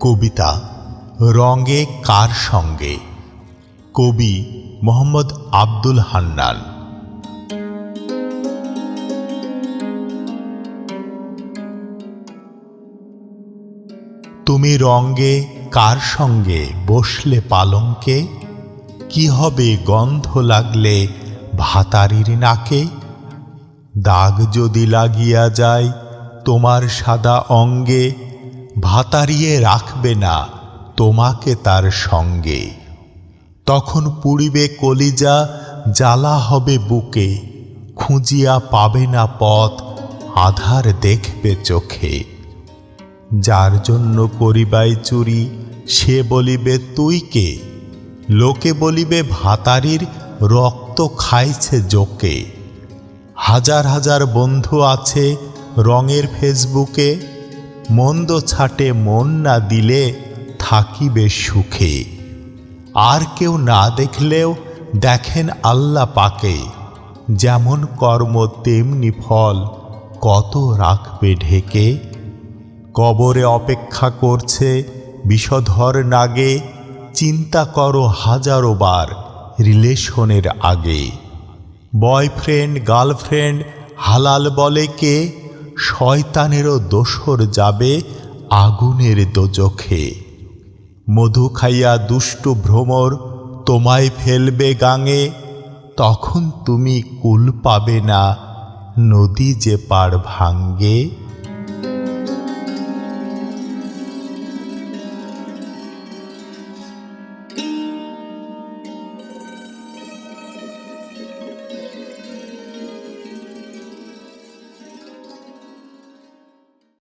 কবিতা রঙে কার সঙ্গে, কবি মোহাম্মদ আব্দুল হান্নান। তুমি রঙে কার সঙ্গে বসলে পালঙ্কে, কি হবে গন্ধ লাগলে ভাতারির নাকে? দাগ যদি লাগিয়া যায় তোমার সাদা অঙ্গে, ভাতারিয়ে রাখবে না তোমাকে তার সঙ্গে। তখন পুড়িবে কলিজা, জ্বালা হবে বুকে, খুঁজিয়া পাবে না পথ, আধার দেখবে চোখে। যার জন্য করিবাই চুরি সে বলিবে তুই কে, লোকে বলিবে ভাতারির রক্ত খাইছে জোকে। হাজার হাজার বন্ধু আছে রঙের ফেসবুকে, মন্দ ছাটে মন না দিলে থাকিবে সুখে। আর কেউ না দেখলেও দেখেন আল্লাহ পাকে, যেমন কর্ম তেমনি ফল কত রাখবে ঢেকে। কবরে অপেক্ষা করছে বিষধর নাগে, চিন্তা করো হাজারো বার রিলেশনের আগে। বয়ফ্রেন্ড গার্লফ্রেন্ড হালাল বলে কে, শয়তানেরও দোসর যাবে আগুনের দোজখে। মধু খাইয়া দুষ্টু ভ্রমর তোমায় ফেলবে গাঙে, তখন তুমি কুল পাবে না নদী যে পার ভাঙ্গে।